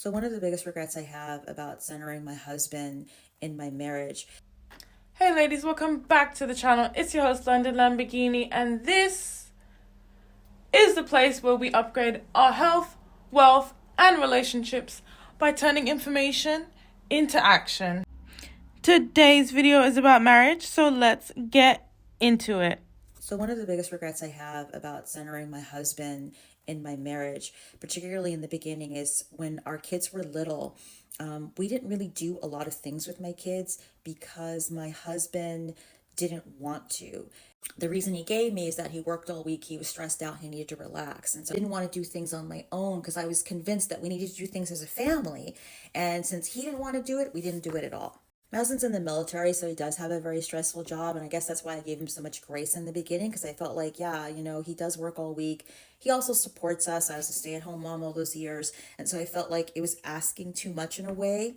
So, one of the biggest regrets I have about centering my husband in my marriage. Hey ladies, welcome back to the channel. It's your host London Lamborghini, and this is the place where we upgrade our health, wealth, and relationships by turning information into action. Today's video is about marriage, so let's get into it. So, one of the biggest regrets I have about centering my husband in my marriage, particularly in the beginning, is when our kids were little. We didn't really do a lot of things with my kids because my husband didn't want to. The reason he gave me is that he worked all week, he was stressed out, he needed to relax. And so I didn't want to do things on my own because I was convinced that we needed to do things as a family. And since he didn't want to do it, we didn't do it at all. My husband's in the military, so he does have a very stressful job. And I guess that's why I gave him so much grace in the beginning because I felt like, yeah, he does work all week. He also supports us. I was a stay at home mom all those years. And so I felt like it was asking too much in a way.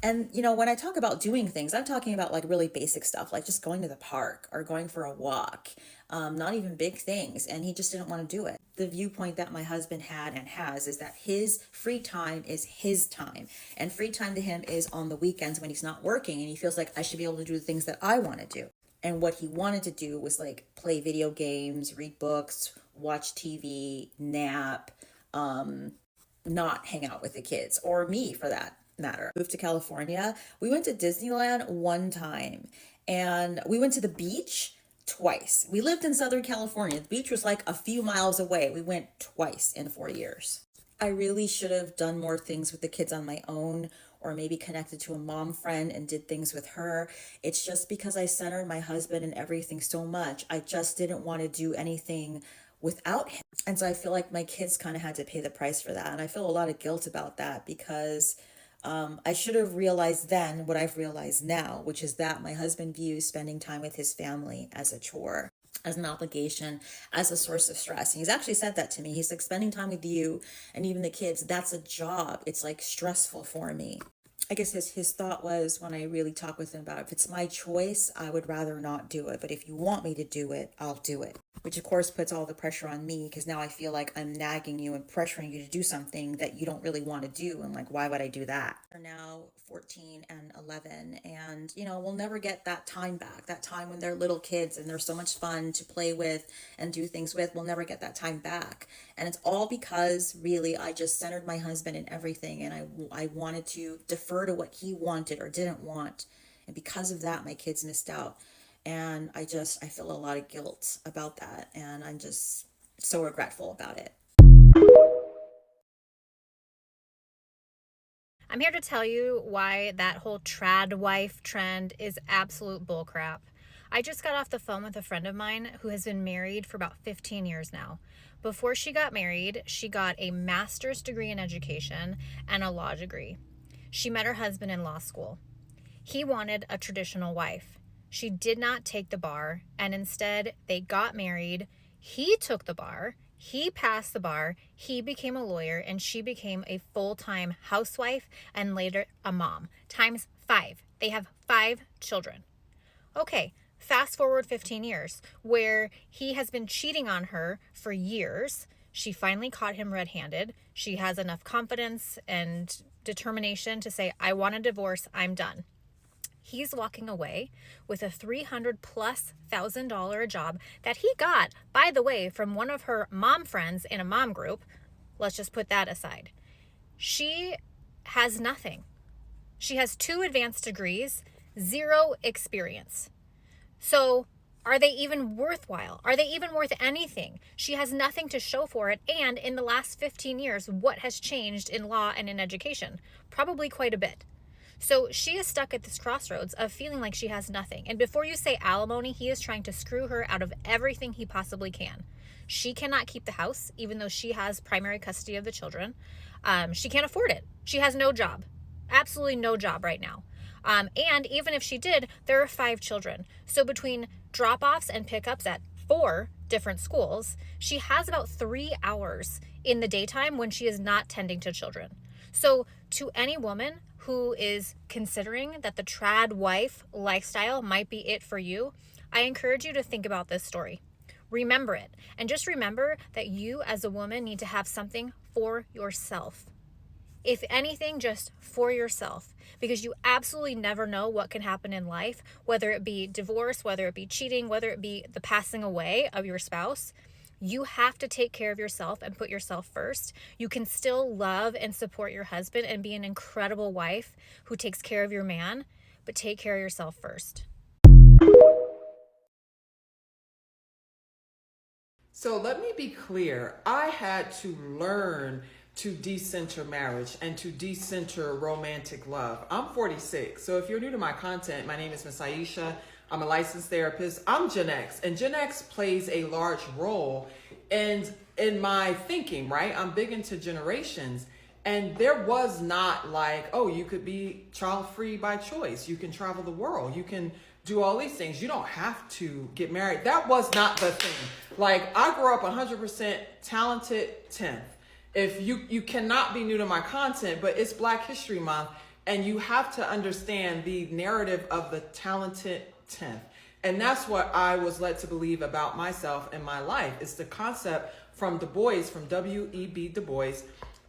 And, when I talk about doing things, I'm talking about like really basic stuff, like just going to the park or going for a walk, not even big things. And he just didn't want to do it. The viewpoint that my husband had and has is that his free time is his time. And free time to him is on the weekends when he's not working. And he feels like I should be able to do the things that I want to do. And what he wanted to do was like play video games, read books, watch TV, nap, not hang out with the kids or me for that matter. Moved to California. We went to Disneyland one time and we went to the beach twice. We lived in Southern California. The beach was like a few miles away. We went twice in 4 years. I really should have done more things with the kids on my own or maybe connected to a mom friend and did things with her. It's just because I centered my husband and everything so much. I just didn't want to do anything without him. And so I feel like my kids kind of had to pay the price for that. And I feel a lot of guilt about that because I should have realized then what I've realized now, which is that my husband views spending time with his family as a chore, as an obligation, as a source of stress. And he's actually said that to me. He's like, spending time with you and even the kids, that's a job. It's like stressful for me. I guess his thought was when I really talk with him about it, if it's my choice, I would rather not do it. But if you want me to do it, I'll do it. Which of course puts all the pressure on me because now I feel like I'm nagging you and pressuring you to do something that you don't really want to do. And like, why would I do that? They're now 14 and 11. And, we'll never get that time back. That time when they're little kids and they're so much fun to play with and do things with. We'll never get that time back. And it's all because really I just centered my husband in everything. And I wanted to defer to what he wanted or didn't want. And because of that, my kids missed out. And I feel a lot of guilt about that. And I'm just so regretful about it. I'm here to tell you why that whole trad wife trend is absolute bullcrap. I just got off the phone with a friend of mine who has been married for about 15 years now. Before she got married, she got a master's degree in education and a law degree. She met her husband in law school. He wanted a traditional wife. She did not take the bar, and instead they got married. He took the bar. He passed the bar, he became a lawyer, and she became a full-time housewife and later a mom. Times 5. They have 5 children. Okay, fast forward 15 years, where he has been cheating on her for years. She finally caught him red-handed. She has enough confidence and determination to say, I want a divorce, I'm done. He's walking away with a $300,000+ job that he got, by the way, from one of her mom friends in a mom group. Let's just put that aside. She has nothing. She has 2 advanced degrees, 0 experience. So are they even worthwhile? Are they even worth anything? She has nothing to show for it. And in the last 15 years, what has changed in law and in education? Probably quite a bit. So she is stuck at this crossroads of feeling like she has nothing. And before you say alimony, he is trying to screw her out of everything he possibly can. She cannot keep the house, even though she has primary custody of the children. She can't afford it. She has no job. Absolutely no job right now. And even if she did, there are 5 children. So between drop-offs and pickups at 4 different schools, she has about 3 hours in the daytime when she is not tending to children. So to any woman who is considering that the trad wife lifestyle might be it for you, I encourage you to think about this story. Remember it. And just remember that you as a woman need to have something for yourself. If anything, just for yourself, because you absolutely never know what can happen in life, whether it be divorce, whether it be cheating, whether it be the passing away of your spouse. You have to take care of yourself and put yourself first. You can still love and support your husband and be an incredible wife who takes care of your man, but take care of yourself first. So let me be clear. I had to learn to decenter marriage and to decenter romantic love. I'm 46. So if you're new to my content, my name is Miss Aisha. I'm a licensed therapist. I'm Gen X, and Gen X plays a large role in my thinking, right? I'm big into generations. And there was not like, oh, you could be child-free by choice. You can travel the world. You can do all these things. You don't have to get married. That was not the thing. Like, I grew up 100% talented 10th. If you cannot be new to my content, but it's Black History Month, and you have to understand the narrative of the talented 10th. And that's what I was led to believe about myself and my life. It's the concept from Du Bois, from W.E.B. Du Bois,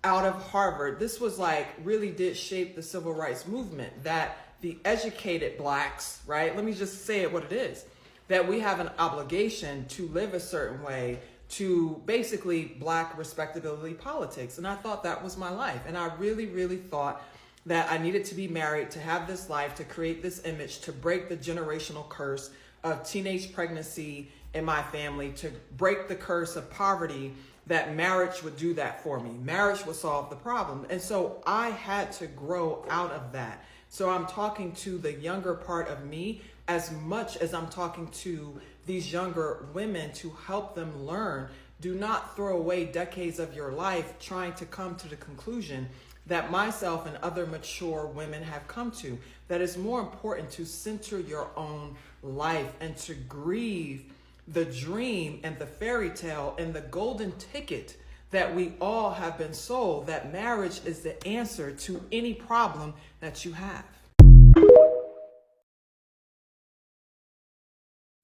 out of Harvard. This was like, really did shape the civil rights movement, that the educated Blacks, right? Let me just say it what it is, that we have an obligation to live a certain way, to basically Black respectability politics. And I thought that was my life. And I really, really thought that I needed to be married, to have this life, to create this image, to break the generational curse of teenage pregnancy in my family, to break the curse of poverty, that marriage would do that for me. Marriage would solve the problem. And so I had to grow out of that. So I'm talking to the younger part of me as much as I'm talking to these younger women to help them learn. Do not throw away decades of your life trying to come to the conclusion that myself and other mature women have come to, that it's more important to center your own life and to grieve the dream and the fairy tale and the golden ticket that we all have been sold, that marriage is the answer to any problem that you have.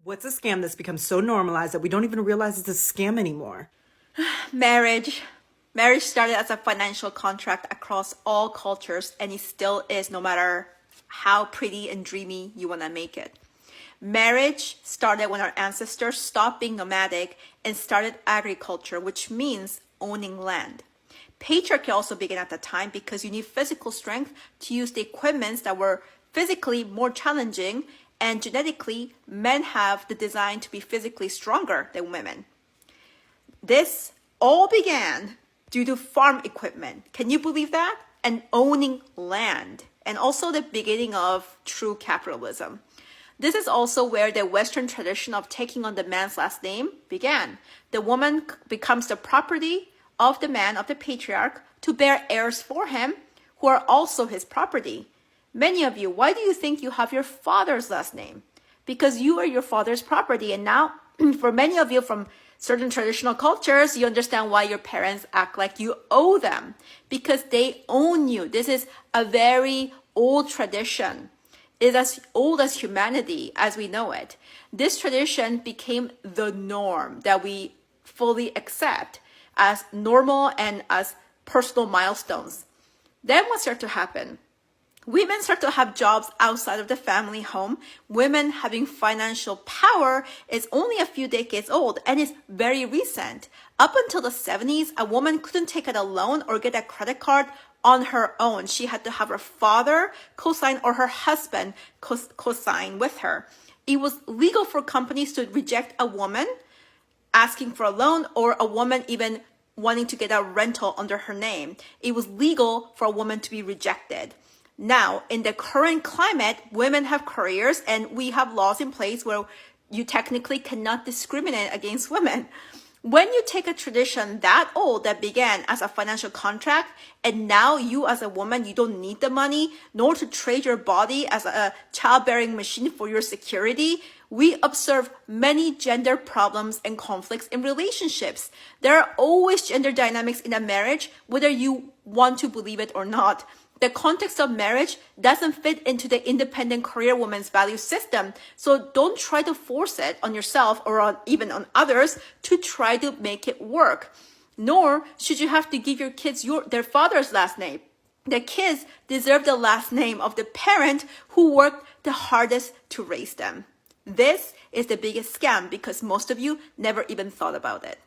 What's a scam that's become so normalized that we don't even realize it's a scam anymore? Marriage. Marriage started as a financial contract across all cultures, and it still is, no matter how pretty and dreamy you want to make it. Marriage started when our ancestors stopped being nomadic and started agriculture, which means owning land. Patriarchy also began at that time because you need physical strength to use the equipments that were physically more challenging, and genetically, men have the design to be physically stronger than women. This all began due to farm equipment. Can you believe that? And owning land, and also the beginning of true capitalism. This is also where the Western tradition of taking on the man's last name began. The woman becomes the property of the man, of the patriarch, to bear heirs for him, who are also his property. Many of you, why do you think you have your father's last name? Because you are your father's property. And now, for many of you from certain traditional cultures, you understand why your parents act like you owe them, because they own you. This is a very old tradition. It is as old as humanity as we know it. This tradition became the norm that we fully accept as normal and as personal milestones. Then what started to happen? Women start to have jobs outside of the family home. Women having financial power is only a few decades old and is very recent. Up until the 70s, a woman couldn't take out a loan or get a credit card on her own. She had to have her father co-sign or her husband co-sign with her. It was legal for companies to reject a woman asking for a loan, or a woman even wanting to get a rental under her name. It was legal for a woman to be rejected. Now, in the current climate, women have careers and we have laws in place where you technically cannot discriminate against women. When you take a tradition that old that began as a financial contract, and now you as a woman, you don't need the money, nor to trade your body as a childbearing machine for your security, we observe many gender problems and conflicts in relationships. There are always gender dynamics in a marriage, whether you want to believe it or not. The context of marriage doesn't fit into the independent career woman's value system. So don't try to force it on yourself or even on others to try to make it work. Nor should you have to give your kids their father's last name. The kids deserve the last name of the parent who worked the hardest to raise them. This is the biggest scam because most of you never even thought about it.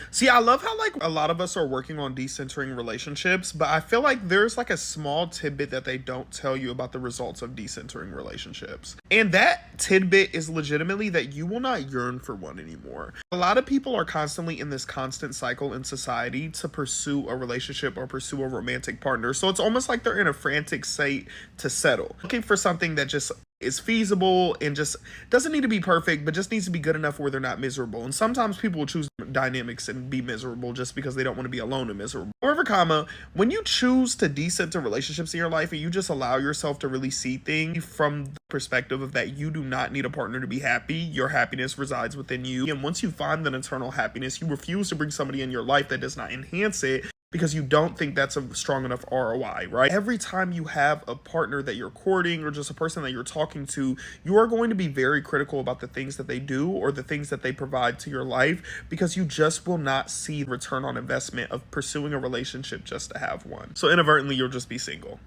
See, I love how like a lot of us are working on decentering relationships, but I feel like there's like a small tidbit that they don't tell you about the results of decentering relationships. And that tidbit is legitimately that you will not yearn for one anymore. A lot of people are constantly in this constant cycle in society to pursue a relationship or pursue a romantic partner. So it's almost like they're in a frantic state to settle, looking for something that just is feasible and just doesn't need to be perfect, but just needs to be good enough where they're not miserable. And sometimes people will choose dynamics and be miserable just because they don't want to be alone and miserable. However, when you choose to decenter relationships in your life and you just allow yourself to really see things from the perspective of that you do not need a partner to be happy, your happiness resides within you. And once you find that eternal happiness, you refuse to bring somebody in your life that does not enhance it, because you don't think that's a strong enough ROI, right? Every time you have a partner that you're courting or just a person that you're talking to, you are going to be very critical about the things that they do or the things that they provide to your life, because you just will not see the return on investment of pursuing a relationship just to have one. So inadvertently, you'll just be single.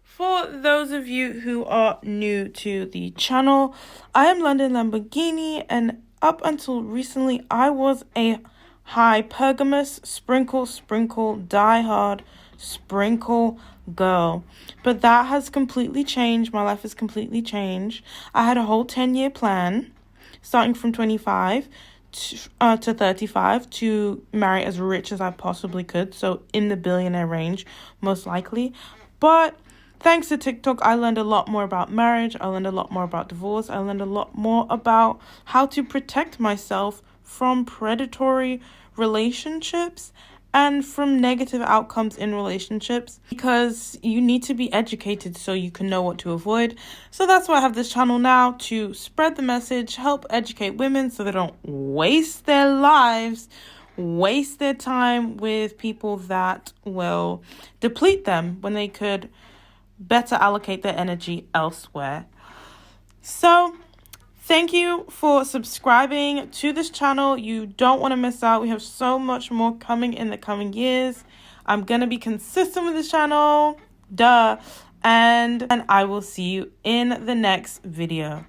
For those of you who are new to the channel, I am London Lamborghini, and up until recently, I was a hypergamous sprinkle die-hard sprinkle girl. But that has completely changed. My life has completely changed. I had a whole 10-year plan, starting from 25 to 35, to marry as rich as I possibly could. So in the billionaire range, most likely. But thanks to TikTok, I learned a lot more about marriage. I learned a lot more about divorce. I learned a lot more about how to protect myself from predatory relationships and from negative outcomes in relationships, because you need to be educated so you can know what to avoid. So that's why I have this channel now, to spread the message, help educate women so they don't waste their lives, waste their time with people that will deplete them when they could better allocate their energy elsewhere. So thank you for subscribing to this channel. You don't want to miss out. We have so much more coming in the coming years. I'm going to be consistent with this channel. And I will see you in the next video.